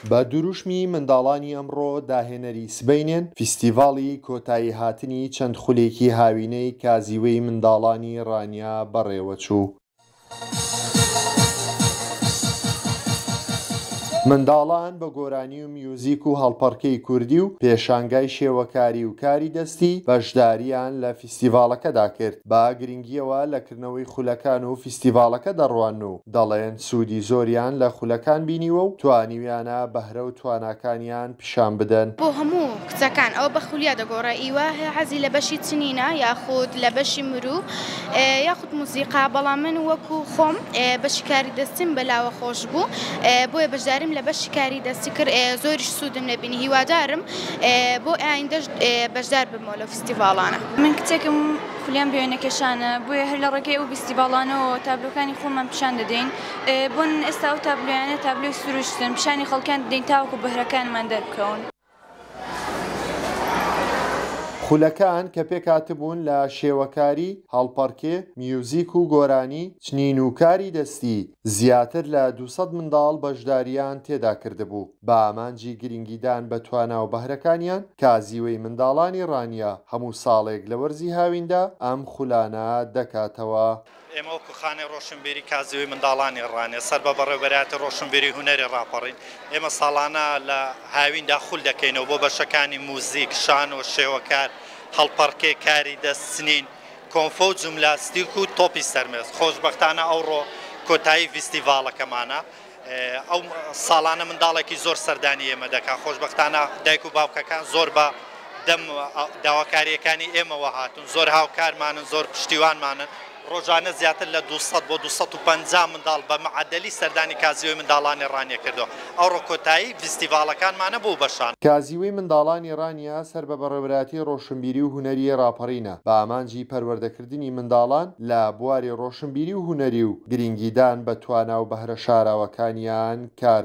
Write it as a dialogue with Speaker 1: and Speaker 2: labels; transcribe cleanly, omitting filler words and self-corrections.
Speaker 1: بە دروشمی منداڵانی ئەمڕۆ داهێنەری سبەینێن فیستیڤاڵی کۆتایی هاتنی چەند خولێکی هاوینەی کازیوەی منداڵانی ڕانیا بەڕێوەچوو. منداڵان بە گۆرانی و میوزیک و هەڵپەڕکەی کوردی و پێشانگای شێوەکاری و کاری دەستی بەشداریان لە فیستیڤاڵەکەدا کرد. با گرنگیەوە لەکردنەوەی خولەکان و فیستیڤاڵەکە دەڕوان و دەڵێن سوودی زۆریان لە خولەکان بینیوە و توانیویانە بەهرە و تواناکانیان پیشان بدەن.
Speaker 2: بۆ هەموو کچەکان ئەو بە خولیا دەگۆڕە ئیوە حەزی لە بەشی چنینە یاخود لە بەشی مرو یاخود موزیقا، بەڵام من وەکو خۆم بەشی کاری دەستیم بەلاوە خۆش بوو بۆیە بەشداریم لە بەشی کاری دەستی کرد زۆریش سوودم لەبینی هیوادارم بۆ ئایندەش بەشدار بمەوە لە فیستیڤاڵانە.
Speaker 3: من کچێکم خولیان بێوێنەکەشانە بۆیە هەر لە ڕێگەی ئەو فیستیڤاڵانەوە تابلۆکانی خۆمان پیشان دەدەین بۆن ئێستا ئەو تابلۆیانە تابلۆی سروشتن پیشانی خەڵکیان دەدەین تاوەکو بەهرەکانمان دەربکەون.
Speaker 1: خولەکان کە پێکهاتبوون لە شێوەکاری، هەڵپەڕکێ، میوزیک و گۆرانی، چنین و کاری دەستی زیاتر لە 200 منداڵ بەشداریان تێدا کردبوو. بە ئامانجی گرنگیدان بە توانا و بەهرەکانیان کازیوەی منداڵانی ڕانیا هەموو ساڵێک لە وەرزی هاویندا ئەم خولانە دەکاتەوە.
Speaker 4: ئێمە وەکو خانەی ڕۆشنبیری کازیوەی منداڵانی ڕانێ سەر بە بەڕێوەبەرایەتی ڕۆشنبیری هونەری ڕاپەڕین ئێمە ساڵانە لە هاویندا خول دەکەینەوە بۆ بەشەکانی موزیک، شان و شێوەکار، هەڵپەڕکێ، کاری دەستنین، کۆنفۆ و جوملاستیک و تۆپی سەرمێز. خۆشبەختانە ئەوڕۆ کۆتایی فیستیڤاڵەکەمانە ئەو ساڵانە منداڵێکی زۆر سەردانی ئێمە دەکات. خۆشبەختانە دایک و باوکەکان زۆر بە دەم داواکاریەکانی ئێمەوە هاتون، زۆر هاوکارمانن، زۆر پشتیوانمانن. ڕۆژانە زیاتر لە 200 بۆ 250 منداڵ بە معدەلی سەردانی کازیوەی منداڵانی ڕانیا کردەوە. ئەوڕۆ کۆتایی فیستیڤاڵەکانمانە بوو بەشان.
Speaker 1: کازیوەی منداڵانی ڕانیا سەر بە بەڕێوەبەرایەتی ڕۆشنبیری و هونەری ڕاپەڕینە بە ئامانجی پەروەردەکردنی منداڵان لە بواری ڕۆشنبیری و هونەری و گرنگیدان بە توانا و بەهرە شاراوەکانیان کار